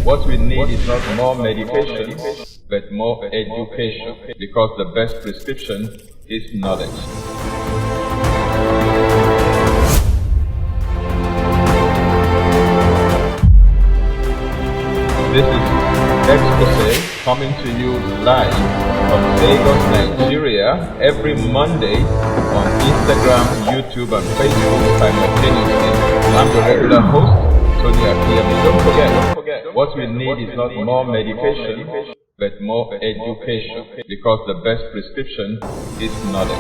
What we need is not more medication, but more education, because the best prescription is knowledge. This is Exposé coming to you live from Lagos, Nigeria, every Monday on Instagram, YouTube, and Facebook simultaneously. I'm the regular host, Tony Akinyemi. Don't forget, what we need is not more medication, but more education, because the best prescription is knowledge.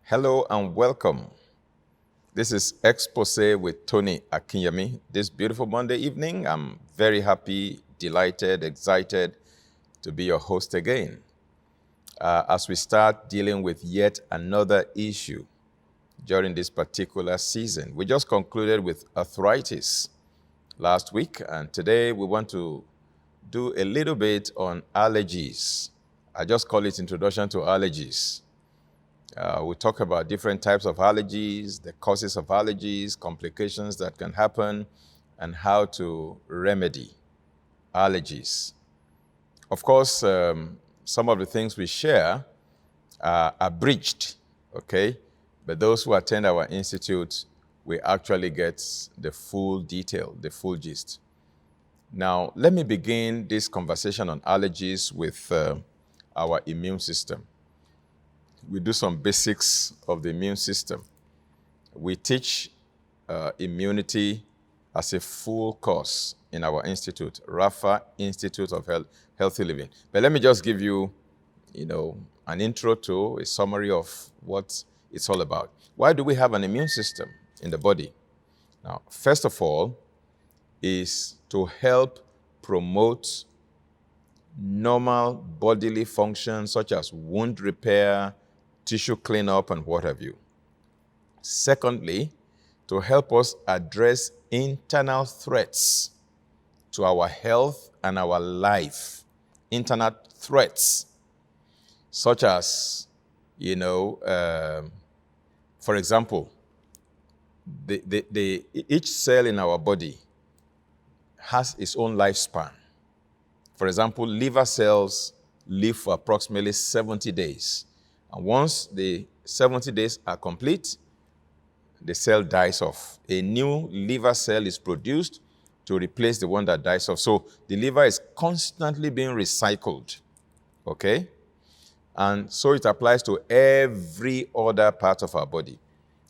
Hello and welcome. This is Exposé with Tony Akinyemi. This beautiful Monday evening, I'm very happy, delighted, excited to be your host again. As we start dealing with yet another issue during this particular season. We just concluded with arthritis last week, and today we want to do a little bit on allergies. I just call it Introduction to Allergies. We'll talk about different types of allergies, the causes of allergies, complications that can happen, and how to remedy allergies. Of course, some of the things we share are abridged, okay? But those who attend our institute, we actually get the full detail, the full gist. Now, let me begin this conversation on allergies with our immune system. We do some basics of the immune system. We teach immunity as a full course in our institute, Rafa Institute of Healthy Living. But let me just give you, an intro to a summary of what it's all about. Why do we have an immune system in the body? Now, first of all, is to help promote normal bodily functions such as wound repair, tissue cleanup, and what have you. Secondly, to help us address internal threats to our health and our life. Internal threats, such as, for example, each cell in our body has its own lifespan. For example, liver cells live for approximately 70 days. And once the 70 days are complete, the cell dies off. A new liver cell is produced to replace the one that dies off. So the liver is constantly being recycled, okay? And so it applies to every other part of our body.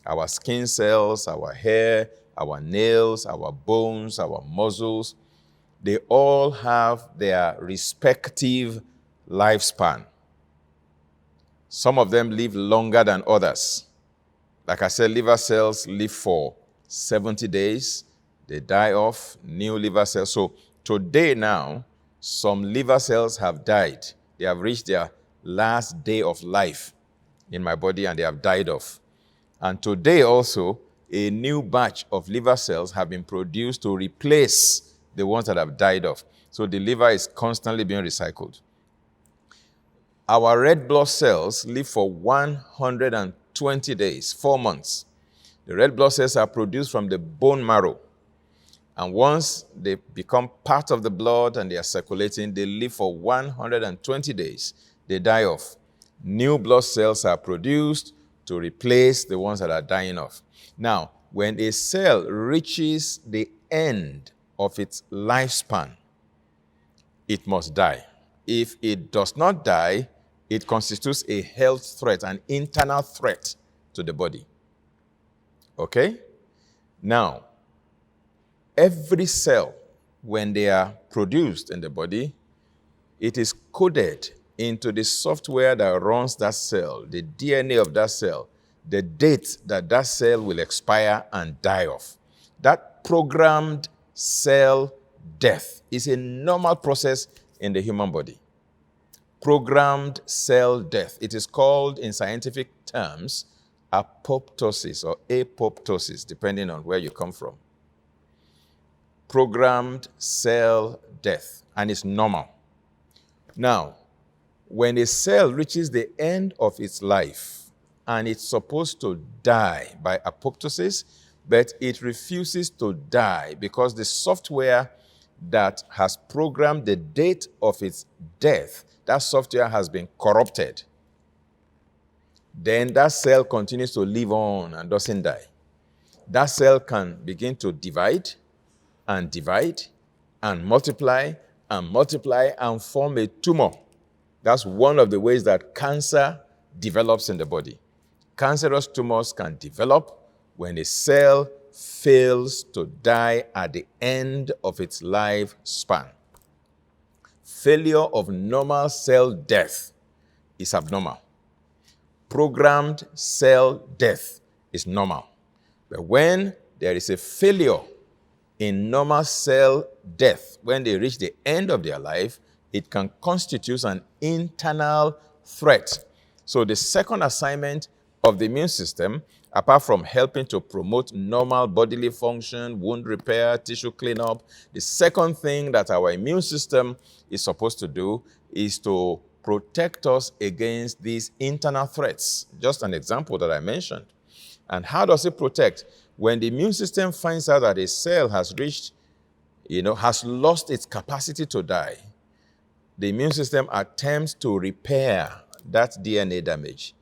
Our skin cells, our hair, our nails, our bones, our muscles, they all have their respective lifespan. Some of them live longer than others. Like I said, liver cells live for 70 days. They die off, new liver cells. So today now, some liver cells have died. They have reached their last day of life in my body and they have died off. And today also, a new batch of liver cells have been produced to replace the ones that have died off. So the liver is constantly being recycled. Our red blood cells live for 120 days, 4 months. The red blood cells are produced from the bone marrow. And once they become part of the blood and they are circulating, they live for 120 days. They die off. New blood cells are produced to replace the ones that are dying off. Now, when a cell reaches the end of its lifespan, it must die. If it does not die, it constitutes a health threat, an internal threat to the body. Okay? Now, every cell, when they are produced in the body, it is coded into the software that runs that cell, the DNA of that cell, the date that that cell will expire and die off. That programmed cell death is a normal process in the human body. Programmed cell death. It is called, in scientific terms, apoptosis or apoptosis, depending on where you come from. Programmed cell death, and it's normal. Now, when a cell reaches the end of its life and it's supposed to die by apoptosis, but it refuses to die because the software that has programmed the date of its death, that software has been corrupted, then that cell continues to live on and doesn't die. That cell can begin to divide and multiply and form a tumor. That's one of the ways that cancer develops in the body. Cancerous tumors can develop when a cell fails to die at the end of its lifespan. Failure of normal cell death is abnormal. Programmed cell death is normal. But when there is a failure in normal cell death, when they reach the end of their life, it can constitute an internal threat. So the second assignment of the immune system, apart from helping to promote normal bodily function, wound repair, tissue cleanup, the second thing that our immune system is supposed to do is to protect us against these internal threats. Just an example that I mentioned. And how does it protect? When the immune system finds out that a cell has reached, has lost its capacity to die, the immune system attempts to repair that DNA damage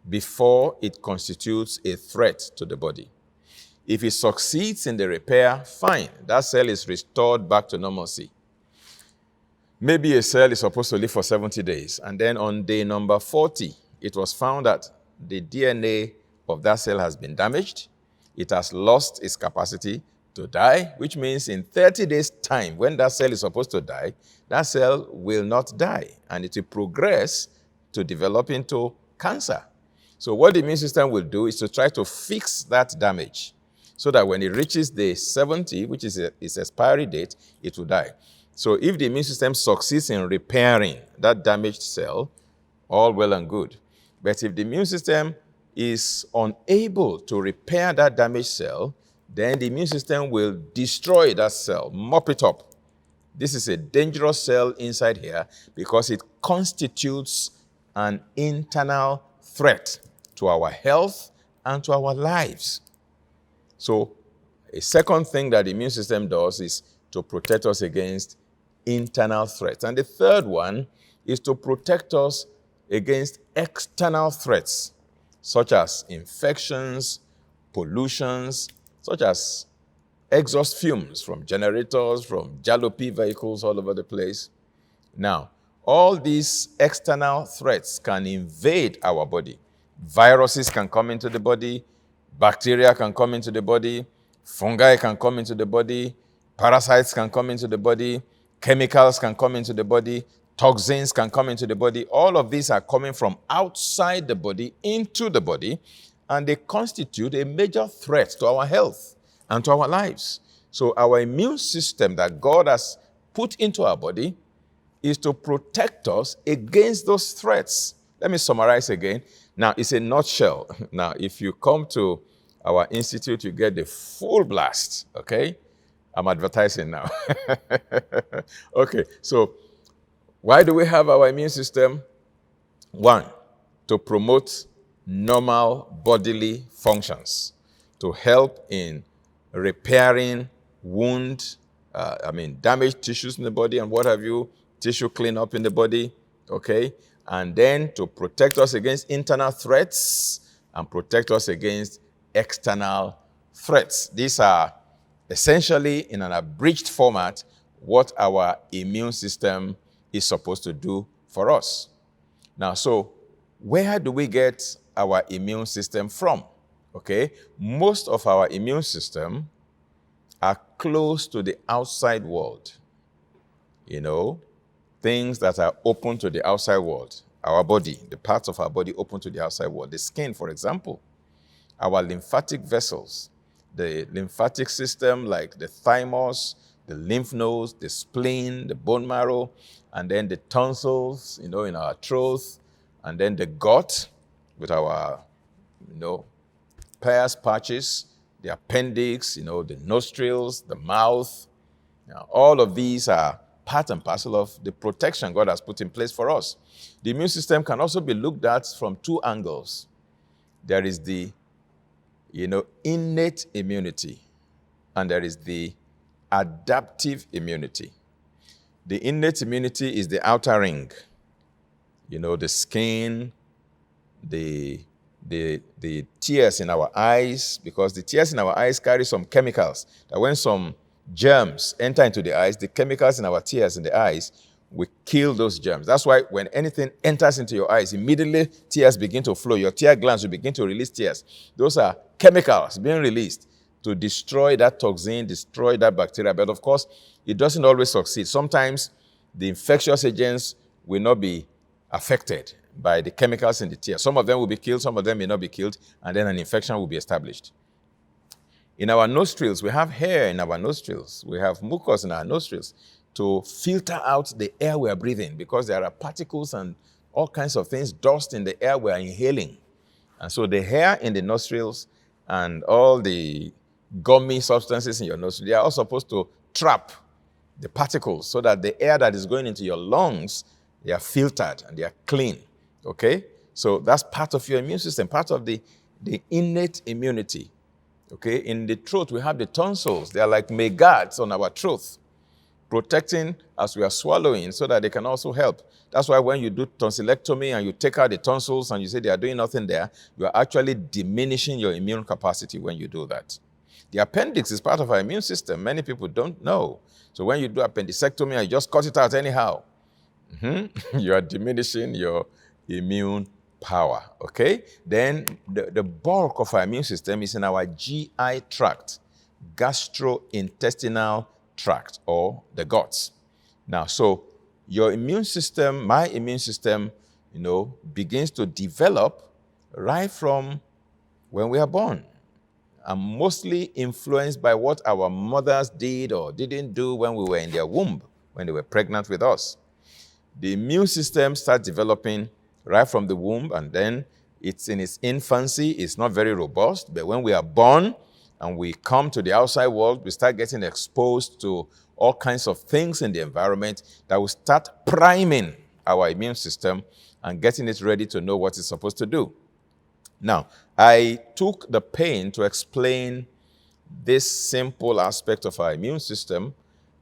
before it constitutes a threat to the body. If it succeeds in the repair, fine, that cell is restored back to normalcy. Maybe a cell is supposed to live for 70 days, and then on day number 40, it was found that the DNA of that cell has been damaged. It has lost its capacity to die, which means in 30 days' time, when that cell is supposed to die, that cell will not die, and it will progress to develop into cancer. So what the immune system will do is to try to fix that damage so that when it reaches day 70, which is its expiry date, it will die. So if the immune system succeeds in repairing that damaged cell, all well and good. But if the immune system is unable to repair that damaged cell, then the immune system will destroy that cell, mop it up. This is a dangerous cell inside here because it constitutes an internal threat to our health and to our lives. So a second thing that the immune system does is to protect us against internal threats. And the third one is to protect us against external threats, such as infections, pollutions, such as exhaust fumes from generators, from jalopy vehicles all over the place. Now, all these external threats can invade our body. Viruses can come into the body, bacteria can come into the body, fungi can come into the body, parasites can come into the body, chemicals can come into the body, toxins can come into the body. All of these are coming from outside the body into the body, and they constitute a major threat to our health and to our lives. So our immune system that God has put into our body is to protect us against those threats. Let me summarize again. Now, it's a nutshell. Now, if you come to our institute, you get the full blast, okay? I'm advertising now. Okay, so why do we have our immune system? One, to promote normal bodily functions, to help in repairing damaged tissues in the body and what have you, tissue cleanup in the body, okay? And then to protect us against internal threats and protect us against external threats. These are essentially, in an abridged format, what our immune system is supposed to do for us. Now, so where do we get our immune system from? Okay, most of our immune system are close to the outside world. Things that are open to the outside world. Our body, the parts of our body open to the outside world. The skin, for example. Our lymphatic vessels. The lymphatic system, like the thymus, the lymph nodes, the spleen, the bone marrow, and then the tonsils, in our throat, and then the gut with our, Peyer's patches, the appendix, the nostrils, the mouth. Now, all of these are part and parcel of the protection God has put in place for us. The immune system can also be looked at from two angles. There is the, innate immunity, and there is the adaptive immunity. The innate immunity is the outer ring, the skin, the tears in our eyes, because the tears in our eyes carry some chemicals that when some germs enter into the eyes, the chemicals in our tears in the eyes will kill those germs. That's why when anything enters into your eyes, immediately tears begin to flow. Your tear glands will begin to release tears. Those are chemicals being released to destroy that toxin, destroy that bacteria. But of course, it doesn't always succeed. Sometimes the infectious agents will not be affected by the chemicals in the tear. Some of them will be killed, some of them may not be killed, and then an infection will be established. In our nostrils, we have hair in our nostrils. We have mucus in our nostrils to filter out the air we are breathing, because there are particles and all kinds of things, dust in the air we are inhaling. And so the hair in the nostrils and all the gummy substances in your nostrils, they are all supposed to trap the particles so that the air that is going into your lungs, they are filtered and they are clean. Okay? So that's part of your immune system, part of the innate immunity. Okay? In the throat, we have the tonsils. They are like May guards on our throat, protecting as we are swallowing so that they can also help. That's why when you do tonsillectomy and you take out the tonsils and you say they are doing nothing there, you are actually diminishing your immune capacity when you do that. The appendix is part of our immune system. Many people don't know. So when you do appendicectomy and you just cut it out anyhow, you are diminishing your immune power, okay? Then the bulk of our immune system is in our GI tract, gastrointestinal tract, or the guts. Now, so your immune system, my immune system, begins to develop right from when we are born. And mostly influenced by what our mothers did or didn't do when we were in their womb, when they were pregnant with us. The immune system starts developing right from the womb, and then it's in its infancy. It's not very robust, but when we are born and we come to the outside world, we start getting exposed to all kinds of things in the environment that will start priming our immune system and getting it ready to know what it's supposed to do. Now, I took the pain to explain this simple aspect of our immune system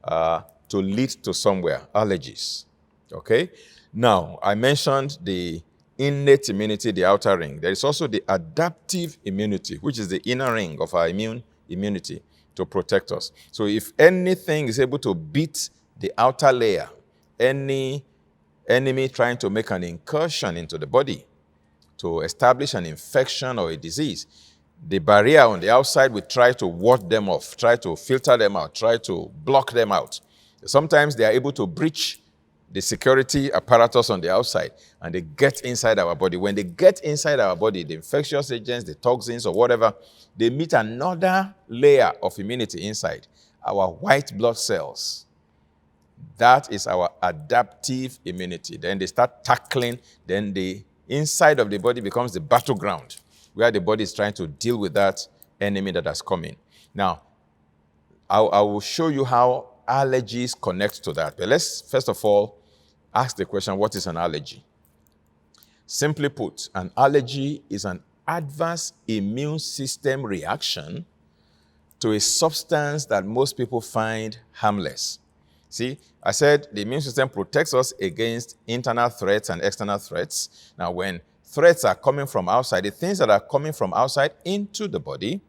to lead to somewhere, allergies. Okay? Now, I mentioned the innate immunity, the outer ring. There is also the adaptive immunity, which is the inner ring of our immunity to protect us. So if anything is able to beat the outer layer, any enemy trying to make an incursion into the body to establish an infection or a disease, the barrier on the outside will try to ward them off, try to filter them out, try to block them out. Sometimes they are able to breach the security apparatus on the outside, and they get inside our body. When they get inside our body, the infectious agents, the toxins or whatever, they meet another layer of immunity inside, our white blood cells. That is our adaptive immunity. Then they start tackling, then the inside of the body becomes the battleground where the body is trying to deal with that enemy that has come in. Now, I will show you how allergies connect to that. But let's first of all ask the question, what is an allergy? Simply put, an allergy is an adverse immune system reaction to a substance that most people find harmless. See, I said the immune system protects us against internal threats and external threats. Now, when threats are coming from outside, the things that are coming from outside into the body,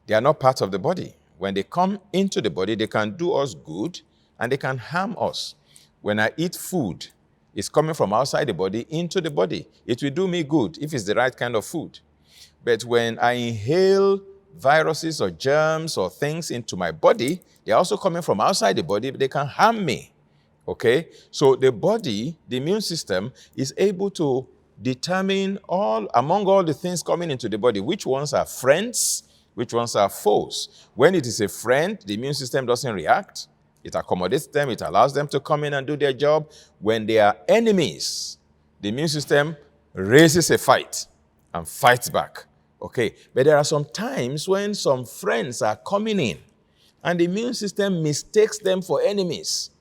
they are not part of the body. When they come into the body, they can do us good and they can harm us. When I eat food, it's coming from outside the body into the body. It will do me good if it's the right kind of food. But when I inhale viruses or germs or things into my body, they're also coming from outside the body, but they can harm me. Okay? So the body, the immune system, is able to determine among all the things coming into the body, which ones are friends, which ones are foes. When it is a friend, the immune system doesn't react. It accommodates them. It allows them to come in and do their job. When they are enemies, the immune system raises a fight and fights back. Okay, but there are some times when some friends are coming in and the immune system mistakes them for enemies.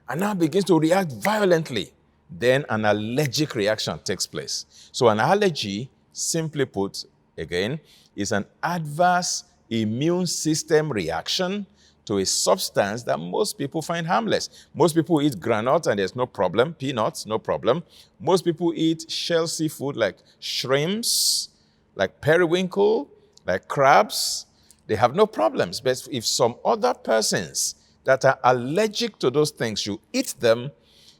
and now begins to react violently, then an allergic reaction takes place. So an allergy, simply put, again, is an adverse immune system reaction to a substance that most people find harmless. Most people eat granite and there's no problem, peanuts, no problem. Most people eat shell seafood like shrimps, like periwinkle, like crabs. They have no problems. But if some other persons that are allergic to those things, you eat them,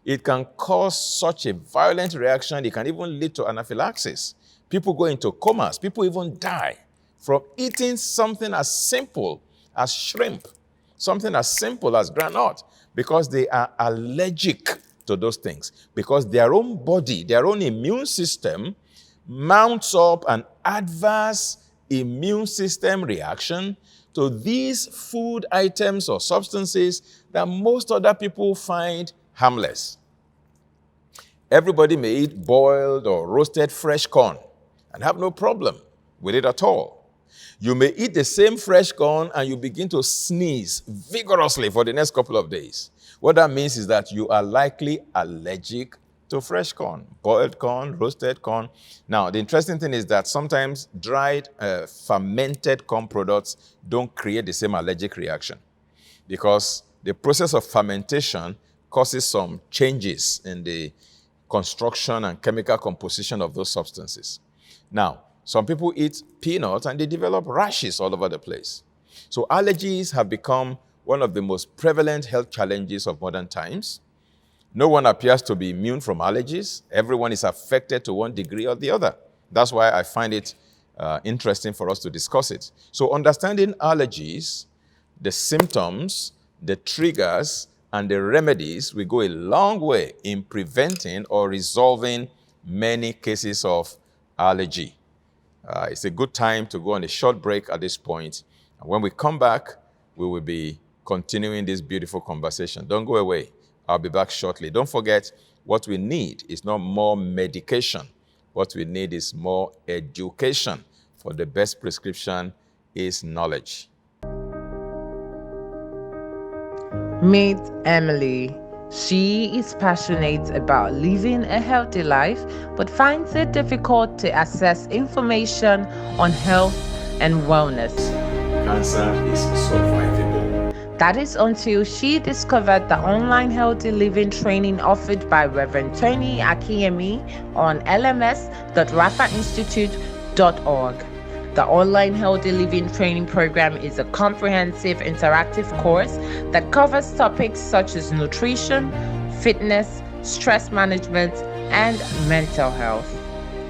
it can cause such a violent reaction. It can even lead to anaphylaxis. People go into comas. People even die from eating something as simple as shrimp, something as simple as granite, because they are allergic to those things. Because their own body, their own immune system mounts up an adverse immune system reaction to these food items or substances that most other people find harmless. Everybody may eat boiled or roasted fresh corn and have no problem with it at all. You may eat the same fresh corn and you begin to sneeze vigorously for the next couple of days. What that means is that you are likely allergic to fresh corn, boiled corn, roasted corn. Now, the interesting thing is that sometimes dried, fermented corn products don't create the same allergic reaction because the process of fermentation causes some changes in the construction and chemical composition of those substances. Now, some people eat peanuts and they develop rashes all over the place. So allergies have become one of the most prevalent health challenges of modern times. No one appears to be immune from allergies. Everyone is affected to one degree or the other. That's why I find it interesting for us to discuss it. So understanding allergies, the symptoms, the triggers, and the remedies will go a long way in preventing or resolving many cases of allergy. It's a good time to go on a short break at this point. And when we come back, we will be continuing this beautiful conversation. Don't go away. I'll be back shortly. Don't forget, what we need is not more medication. What we need is more education. For the best prescription is knowledge. Meet Emily. She is passionate about living a healthy life, but finds it difficult to access information on health and wellness. Cancer is survivable. That is until she discovered the online healthy living training offered by Reverend Tony Akinyemi on lms.rafainstitute.org. The online healthy living training program is a comprehensive interactive course that covers topics such as nutrition, fitness, stress management, and mental health.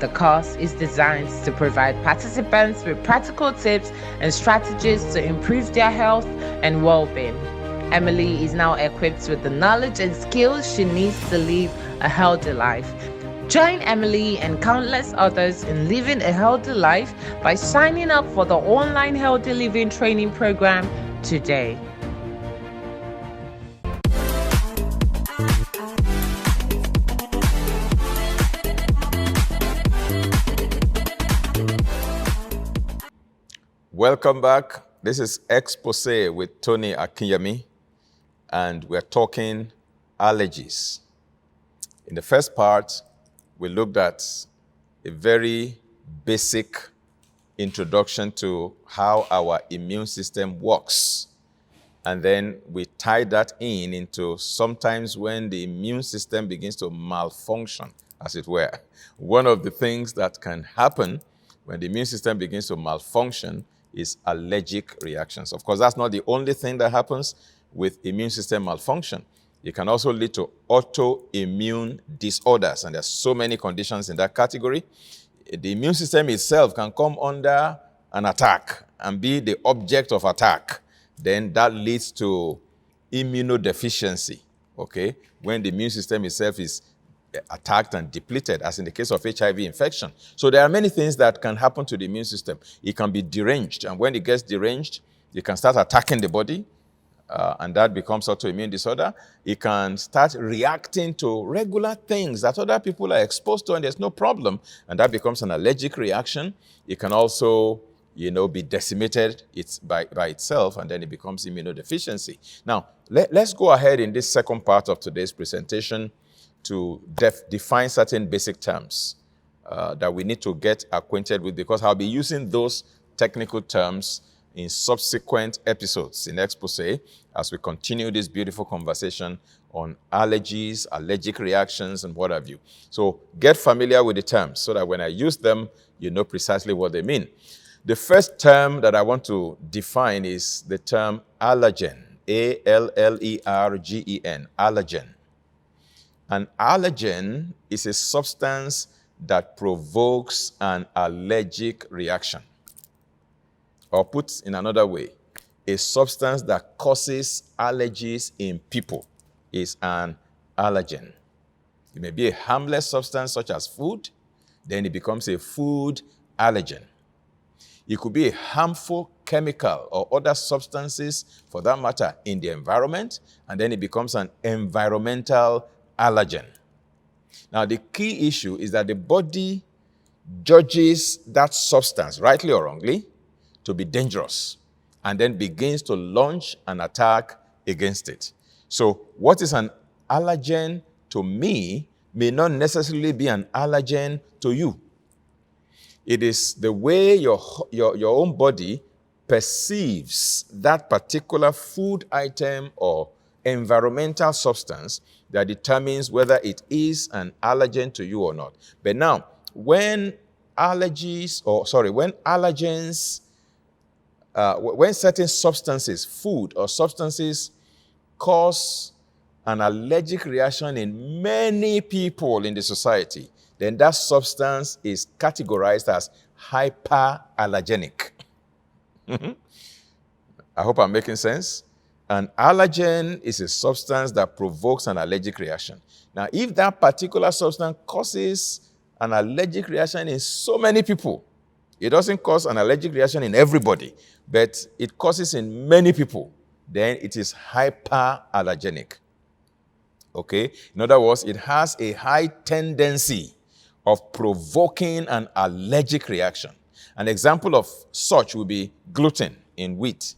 The course is designed to provide participants with practical tips and strategies to improve their health and well-being. Emily is now equipped with the knowledge and skills she needs to live a healthy life. Join Emily and countless others in living a healthy life by signing up for the online healthy living training program today. Welcome back. This is Exposé with Tony Akinyemi, and we're talking allergies. In the first part, we looked at a very basic introduction to how our immune system works. And then we tied that into sometimes when the immune system begins to malfunction, as it were. One of the things that can happen when the immune system begins to malfunction is allergic reactions. Of course, that's not the only thing that happens with immune system malfunction. It can also lead to autoimmune disorders, and there's so many conditions in that category. The immune system itself can come under an attack and be the object of attack. Then that leads to immunodeficiency, okay? When the immune system itself is attacked and depleted, as in the case of HIV infection. So there are many things that can happen to the immune system. It can be deranged, and when it gets deranged, it can start attacking the body, and that becomes autoimmune disorder. It can start reacting to regular things that other people are exposed to, and there's no problem, and that becomes an allergic reaction. It can also, be decimated by itself, and then it becomes immunodeficiency. Now, let's go ahead in this second part of today's presentation to define certain basic terms that we need to get acquainted with, because I'll be using those technical terms in subsequent episodes in Exposé as we continue this beautiful conversation on allergies, allergic reactions, and what have you. So get familiar with the terms so that when I use them, you know precisely what they mean. The first term that I want to define is the term allergen, A-L-L-E-R-G-E-N, allergen. An allergen is a substance that provokes an allergic reaction. Or put in another way, a substance that causes allergies in people is an allergen. It may be a harmless substance such as food, then it becomes a food allergen. It could be a harmful chemical or other substances, for that matter, in the environment, and then it becomes an environmental allergen. Now, the key issue is that the body judges that substance, rightly or wrongly, to be dangerous, and then begins to launch an attack against it. So what is an allergen to me may not necessarily be an allergen to you. It is the way your own body perceives that particular food item or environmental substance that determines whether it is an allergen to you or not. But now, when certain substances, food or substances, cause an allergic reaction in many people in the society, then that substance is categorized as hyperallergenic. I hope I'm making sense. An allergen is a substance that provokes an allergic reaction. Now, if that particular substance causes an allergic reaction in so many people, it doesn't cause an allergic reaction in everybody, but it causes in many people, then it is hyperallergenic. Okay? In other words, it has a high tendency of provoking an allergic reaction. An example of such would be gluten in wheat.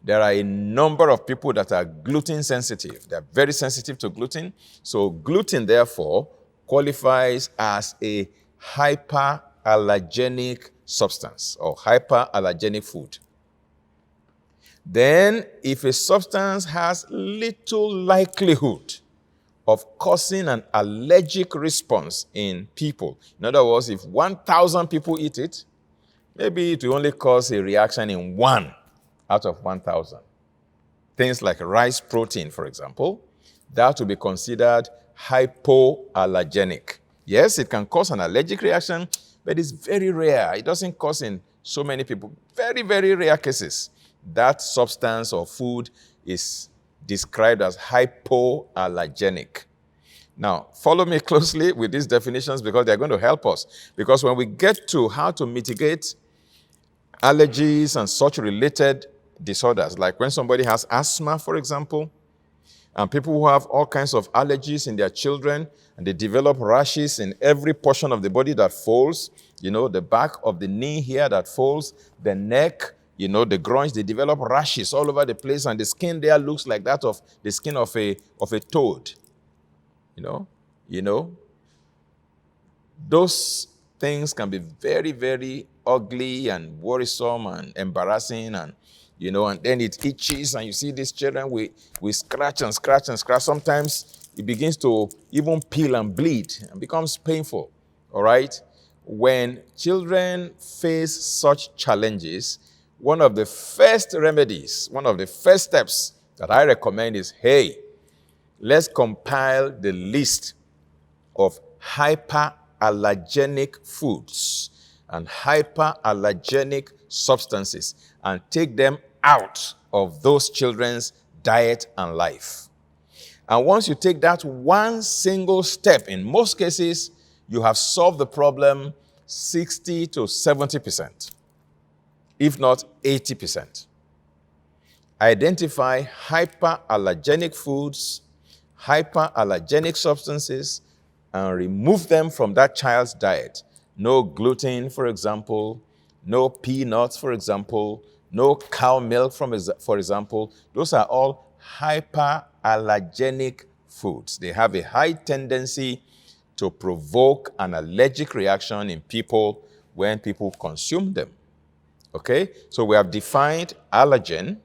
There are a number of people that are gluten sensitive. They're very sensitive to gluten. So gluten, therefore, qualifies as a hyperallergenic substance or hyperallergenic food. Then, if a substance has little likelihood of causing an allergic response in people, in other words, if 1,000 people eat it, maybe it will only cause a reaction in 1 out of 1,000. Things like rice protein, for example, that will be considered hypoallergenic. Yes, it can cause an allergic reaction, but it's very rare. It doesn't cause in so many people. Very, very rare cases. That substance or food is described as hypoallergenic. Now, follow me closely with these definitions because they're going to help us. Because when we get to how to mitigate allergies and such related disorders, like when somebody has asthma, for example, and people who have all kinds of allergies in their children, and they develop rashes in every portion of the body that folds, the back of the knee here that folds, the neck, the groins, they develop rashes all over the place, and the skin there looks like that of the skin of a toad. Those things can be very, very ugly and worrisome and embarrassing, and then it itches, and you see these children, we scratch and scratch and scratch. Sometimes it begins to even peel and bleed and becomes painful, all right? When children face such challenges, one of the first remedies, one of the first steps that I recommend is, hey, let's compile the list of hyperallergenic foods and hyperallergenic substances and take them out of those children's diet and life. And once you take that one single step, in most cases, you have solved the problem 60 to 70%, if not 80%. Identify hyperallergenic foods, hyperallergenic substances, and remove them from that child's diet. No gluten, for example, no peanuts, for example, no cow milk, for example. Those are all hyperallergenic foods. They have a high tendency to provoke an allergic reaction in people when people consume them. Okay? So we have defined allergen,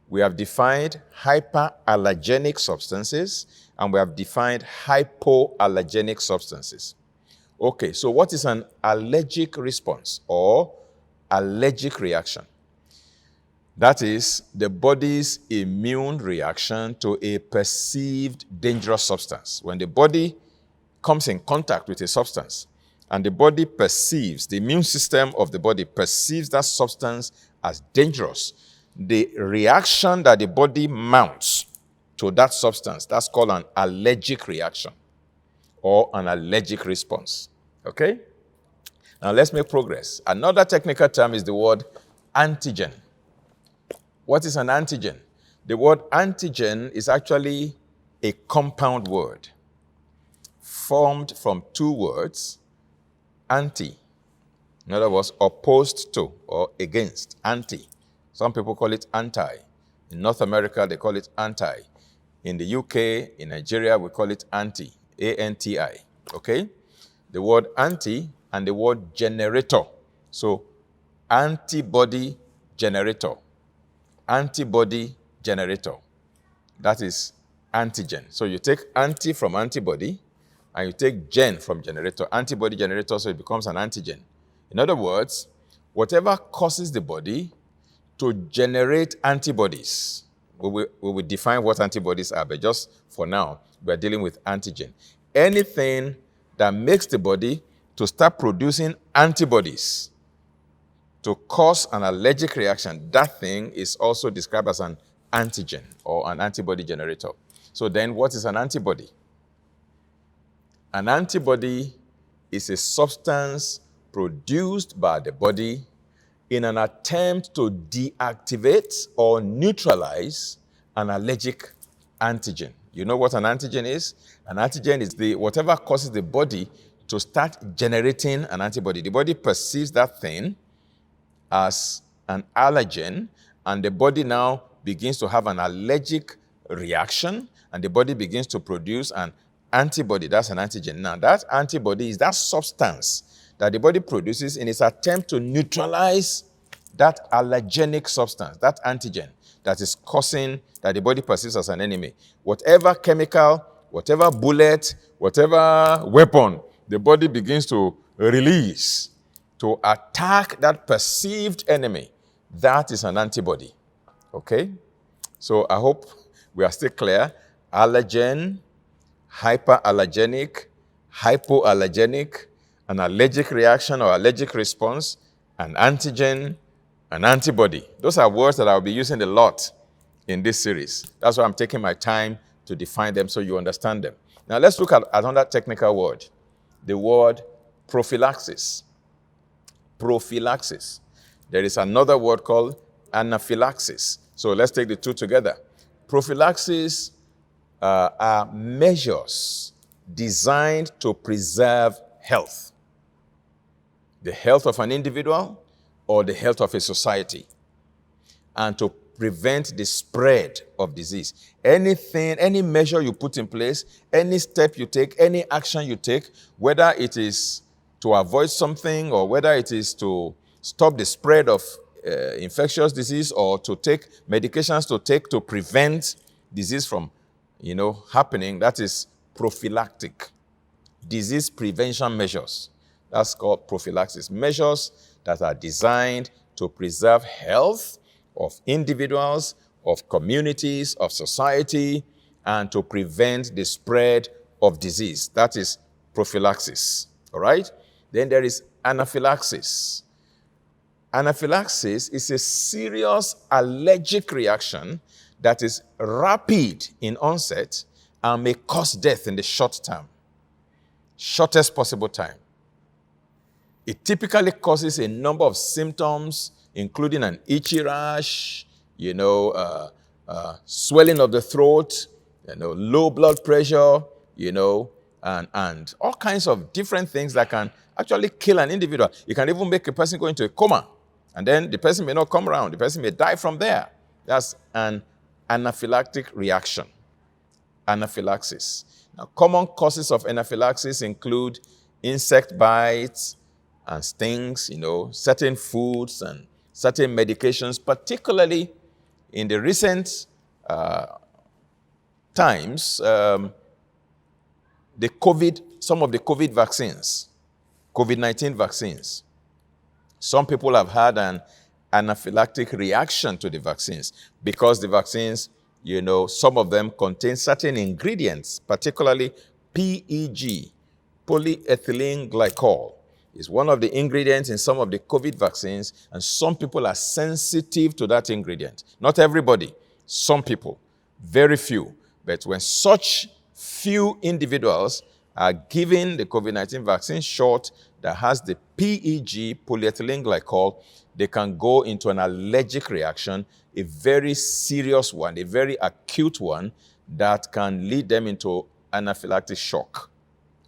we have defined hyperallergenic substances, and we have defined hypoallergenic substances. Okay, so what is an allergic response or allergic reaction? That is the body's immune reaction to a perceived dangerous substance. When the body comes in contact with a substance and the body perceives, the immune system of the body perceives that substance as dangerous, the reaction that the body mounts to that substance, that's called an allergic reaction or an allergic response. Okay? Now let's make progress. Another technical term is the word antigen. What is an antigen? The word antigen is actually a compound word formed from two words, anti. In other words, opposed to or against, anti. Some people call it anti. In North America, they call it anti. In the UK, in Nigeria, we call it anti, A-N-T-I. Okay? The word anti and the word generator. So, antibody generator. Antibody generator. That is antigen. So you take anti from antibody and you take gen from generator. Antibody generator, so it becomes an antigen. In other words, whatever causes the body to generate antibodies. We will define what antibodies are, but just for now, we're dealing with antigen. Anything that makes the body to start producing antibodies to cause an allergic reaction, that thing is also described as an antigen or an antibody generator. So then what is an antibody? An antibody is a substance produced by the body in an attempt to deactivate or neutralize an allergic antigen. You know what an antigen is? An antigen is whatever causes the body to start generating an antibody. The body perceives that thing as an allergen, and the body now begins to have an allergic reaction, and the body begins to produce an antibody. That's an antigen. Now, that antibody is that substance that the body produces in its attempt to neutralize that allergenic substance, that antigen that is causing, that the body perceives as an enemy. Whatever chemical, whatever bullet, whatever weapon the body begins to release to attack that perceived enemy, that is an antibody. Okay? So I hope we are still clear. Allergen, hyperallergenic, hypoallergenic, an allergic reaction or allergic response, an antigen, an antibody. Those are words that I'll be using a lot in this series. That's why I'm taking my time to define them so you understand them. Now let's look at another technical word, the word prophylaxis. Prophylaxis. There is another word called anaphylaxis. So let's take the two together. Prophylaxis are measures designed to preserve health. The health of an individual or the health of a society, and to prevent the spread of disease. Anything, any measure you put in place, any step you take, any action you take, whether it is to avoid something or whether it is to stop the spread of infectious disease or to take medications to prevent disease from, happening, that is prophylactic. Disease prevention measures. That's called prophylaxis. Measures that are designed to preserve health of individuals, of communities, of society, and to prevent the spread of disease. That is prophylaxis. All right? Then there is anaphylaxis. Anaphylaxis is a serious allergic reaction that is rapid in onset and may cause death in the short term, shortest possible time. It typically causes a number of symptoms, including an itchy rash, swelling of the throat, low blood pressure, and all kinds of different things that can actually kill an individual. It can even make a person go into a coma. And then the person may not come around. The person may die from there. That's an anaphylactic reaction. Anaphylaxis. Now, common causes of anaphylaxis include insect bites and stings, certain foods and certain medications, particularly in the recent times, some of the COVID vaccines, COVID-19 vaccines. Some people have had an anaphylactic reaction to the vaccines because the vaccines, some of them contain certain ingredients, particularly PEG, polyethylene glycol, is one of the ingredients in some of the COVID vaccines, and some people are sensitive to that ingredient. Not everybody, some people, very few. But when such few individuals are given the COVID-19 vaccine shot that has the PEG, polyethylene glycol, they can go into an allergic reaction, a very serious one, a very acute one, that can lead them into anaphylactic shock.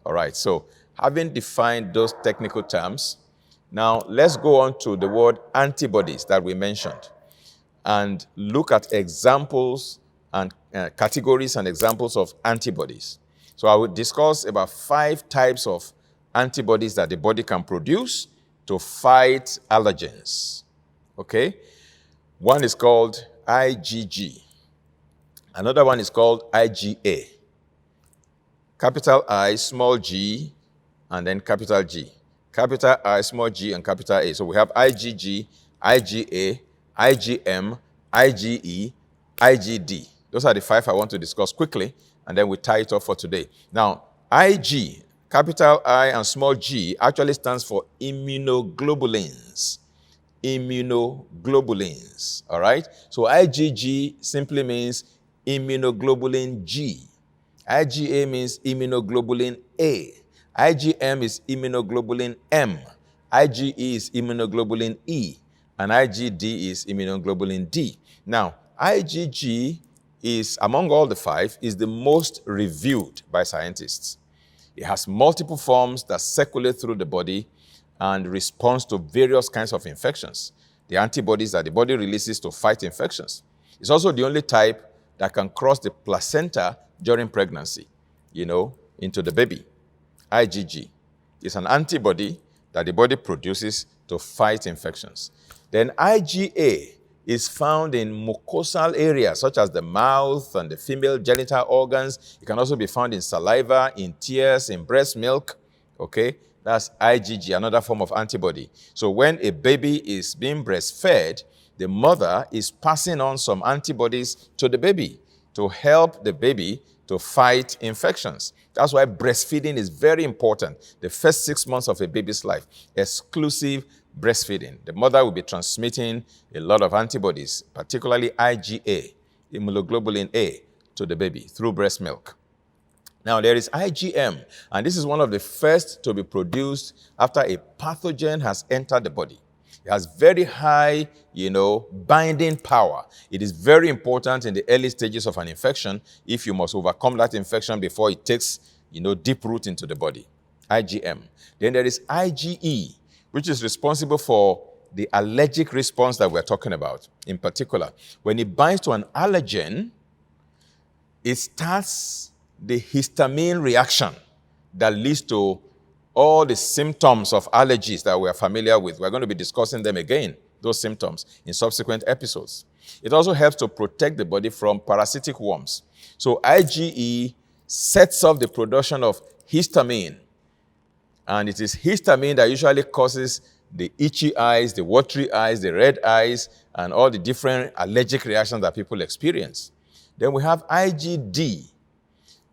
All right, so having defined those technical terms, now let's go on to the word antibodies that we mentioned and look at examples and categories and examples of antibodies. So I will discuss about 5 types of antibodies that the body can produce to fight allergens. Okay? One is called IgG. Another one is called IgA. Capital I, small g, and then capital G. Capital I, small g, and capital A. So we have IgG, IgA, IgM, IgE, IgD. Those are the 5 I want to discuss quickly, and then we tie it up for today. Now, Ig, capital I and small g, actually stands for immunoglobulins. Immunoglobulins, all right? So IgG simply means immunoglobulin G. IgA means immunoglobulin A. IgM is immunoglobulin M. IgE is immunoglobulin E. And IgD is immunoglobulin D. Now, IgG is, among all the 5, is the most reviewed by scientists. It has multiple forms that circulate through the body and responds to various kinds of infections, the antibodies that the body releases to fight infections. It's also the only type that can cross the placenta during pregnancy, into the baby. IgG is an antibody that the body produces to fight infections. Then IgA is found in mucosal areas such as the mouth and the female genital organs. It can also be found in saliva, in tears, in breast milk. Okay, that's IgG, another form of antibody. So when a baby is being breastfed, the mother is passing on some antibodies to the baby to help the baby to fight infections. That's why breastfeeding is very important. The first 6 months of a baby's life, exclusive breastfeeding. The mother will be transmitting a lot of antibodies, particularly IgA, immunoglobulin A, to the baby through breast milk. Now, there is IgM, and this is one of the first to be produced after a pathogen has entered the body. It has very high, binding power. It is very important in the early stages of an infection if you must overcome that infection before it takes, deep root into the body. IgM. Then there is IgE, which is responsible for the allergic response that we're talking about. In particular, when it binds to an allergen, it starts the histamine reaction that leads to all the symptoms of allergies that we're familiar with. We're going to be discussing them again, those symptoms, in subsequent episodes. It also helps to protect the body from parasitic worms. So IgE sets off the production of histamine. And it is histamine that usually causes the itchy eyes, the watery eyes, the red eyes, and all the different allergic reactions that people experience. Then we have IgD.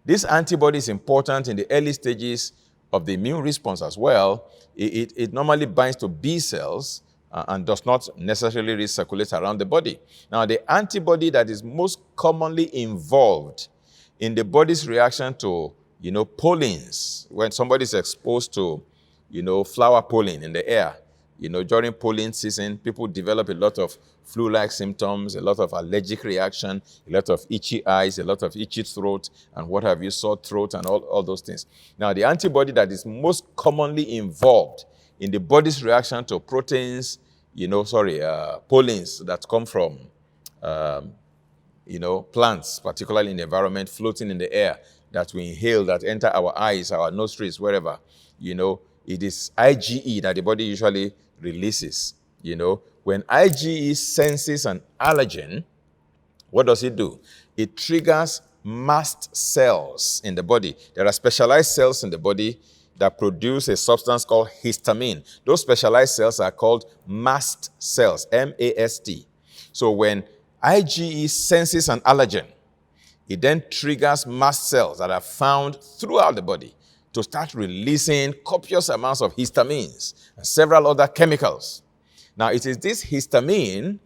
This antibody is important in the early stages of the immune response as well. It normally binds to B cells and does not necessarily recirculate around the body. Now, the antibody that is most commonly involved in the body's reaction to, pollens, when somebody is exposed to, flower pollen in the air, during pollen season, people develop a lot of flu-like symptoms, a lot of allergic reaction, a lot of itchy eyes, a lot of itchy throat, and what have you, sore throat, and all those things. Now, the antibody that is most commonly involved in the body's reaction to proteins, pollens that come from, plants, particularly in the environment, floating in the air that we inhale, that enter our eyes, our nostrils, wherever, it is IgE that the body usually releases. When IgE senses an allergen, what does it do? It triggers mast cells in the body. There are specialized cells in the body that produce a substance called histamine. Those specialized cells are called mast cells, M-A-S-T. So when IgE senses an allergen, it then triggers mast cells that are found throughout the body to start releasing copious amounts of histamines and several other chemicals. Now, it is this histamine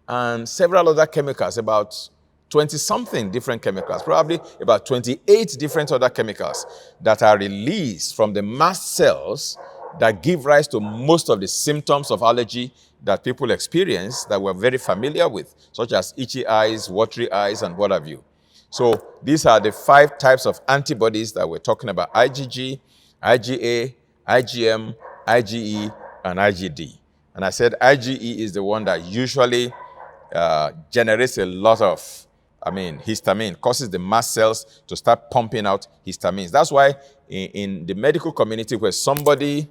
and several other chemicals, about 20-something different chemicals, probably about 28 different other chemicals that are released from the mast cells that give rise to most of the symptoms of allergy that people experience that we're very familiar with, such as itchy eyes, watery eyes, and what have you. So these are the 5 types of antibodies that we're talking about: IgG, IgA, IgM, IgE, and IgD. And I said IgE is the one that usually generates a lot of, histamine, causes the mast cells to start pumping out histamines. That's why in the medical community, where somebody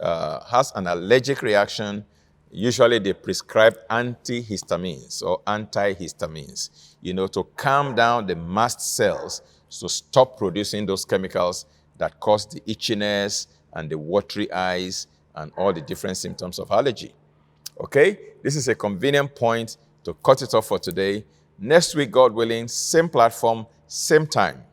has an allergic reaction, usually they prescribe antihistamines or antihistamines, to calm down the mast cells to stop producing those chemicals that cause the itchiness and the watery eyes and all the different symptoms of allergy. Okay? This is a convenient point to cut it off for today. Next week, God willing, same platform, same time.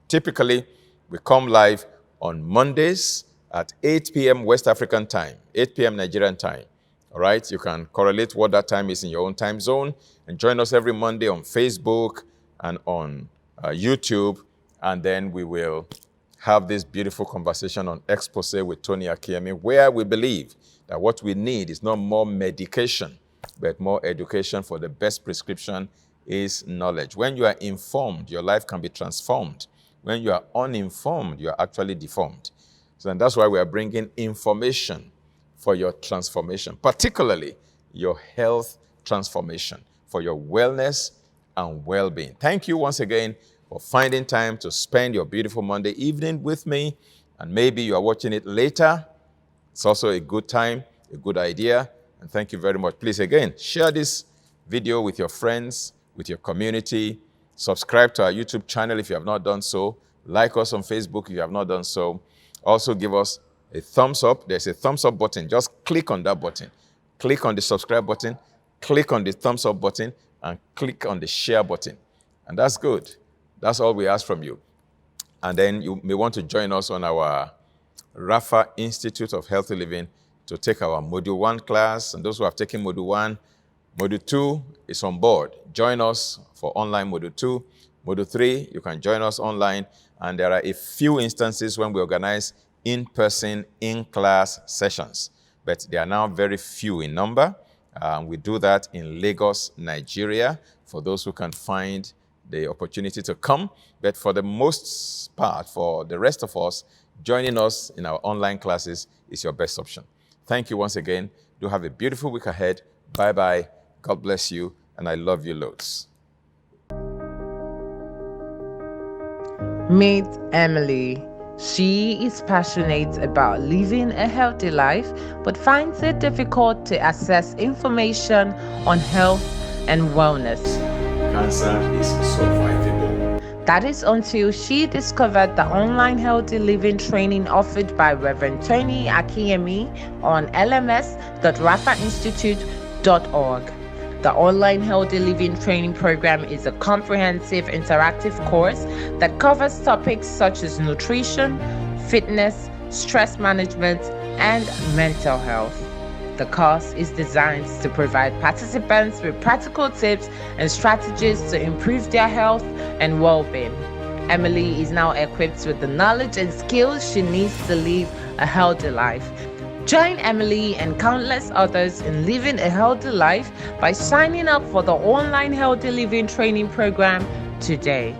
Typically, we come live on Mondays at 8 p.m. West African time, 8 p.m. Nigerian time. All right? You can correlate what that time is in your own time zone and join us every Monday on Facebook and on YouTube. And then we will have this beautiful conversation on Exposé with Tony Akinyemi, where we believe that what we need is not more medication, but more education. For the best prescription is knowledge. When you are informed, your life can be transformed. When you are uninformed, you are actually deformed. So and that's why we are bringing information for your transformation, particularly your health transformation, for your wellness and well-being. Thank you once again for finding time to spend your beautiful Monday evening with me. And maybe you are watching it later. It's also a good time, a good idea. And thank you very much. Please, again, share this video with your friends, with your community. Subscribe to our YouTube channel if you have not done so. Like us on Facebook if you have not done so. Also, give us a thumbs up. There's a thumbs up button. Just click on that button. Click on the subscribe button. Click on the thumbs up button. And click on the share button. And that's good. That's all we ask from you. And then you may want to join us on our Rafa Institute of Healthy Living to take our Module 1 class. And those who have taken Module 1, Module 2 is on board. Join us for online Module 2. Module 3, you can join us online. And there are a few instances when we organize in-person, in-class sessions. But they are now very few in number. We do that in Lagos, Nigeria, for those who can find the opportunity to come. But for the most part, for the rest of us, joining us in our online classes is your best option. Thank you once again. Do have a beautiful week ahead. Bye-bye. God bless you, and I love you loads. Meet Emily. She is passionate about living a healthy life, but finds it difficult to access information on health and wellness. Cancer is survivable. That is until she discovered the online healthy living training offered by Reverend Tony Akinyemi on lms.rafainstitute.org. The online healthy living training program is a comprehensive interactive course that covers topics such as nutrition, fitness, stress management, and mental health. The course is designed to provide participants with practical tips and strategies to improve their health and well-being. Emily is now equipped with the knowledge and skills she needs to live a healthy life. Join Emily and countless others in living a healthy life by signing up for the online healthy living training program today.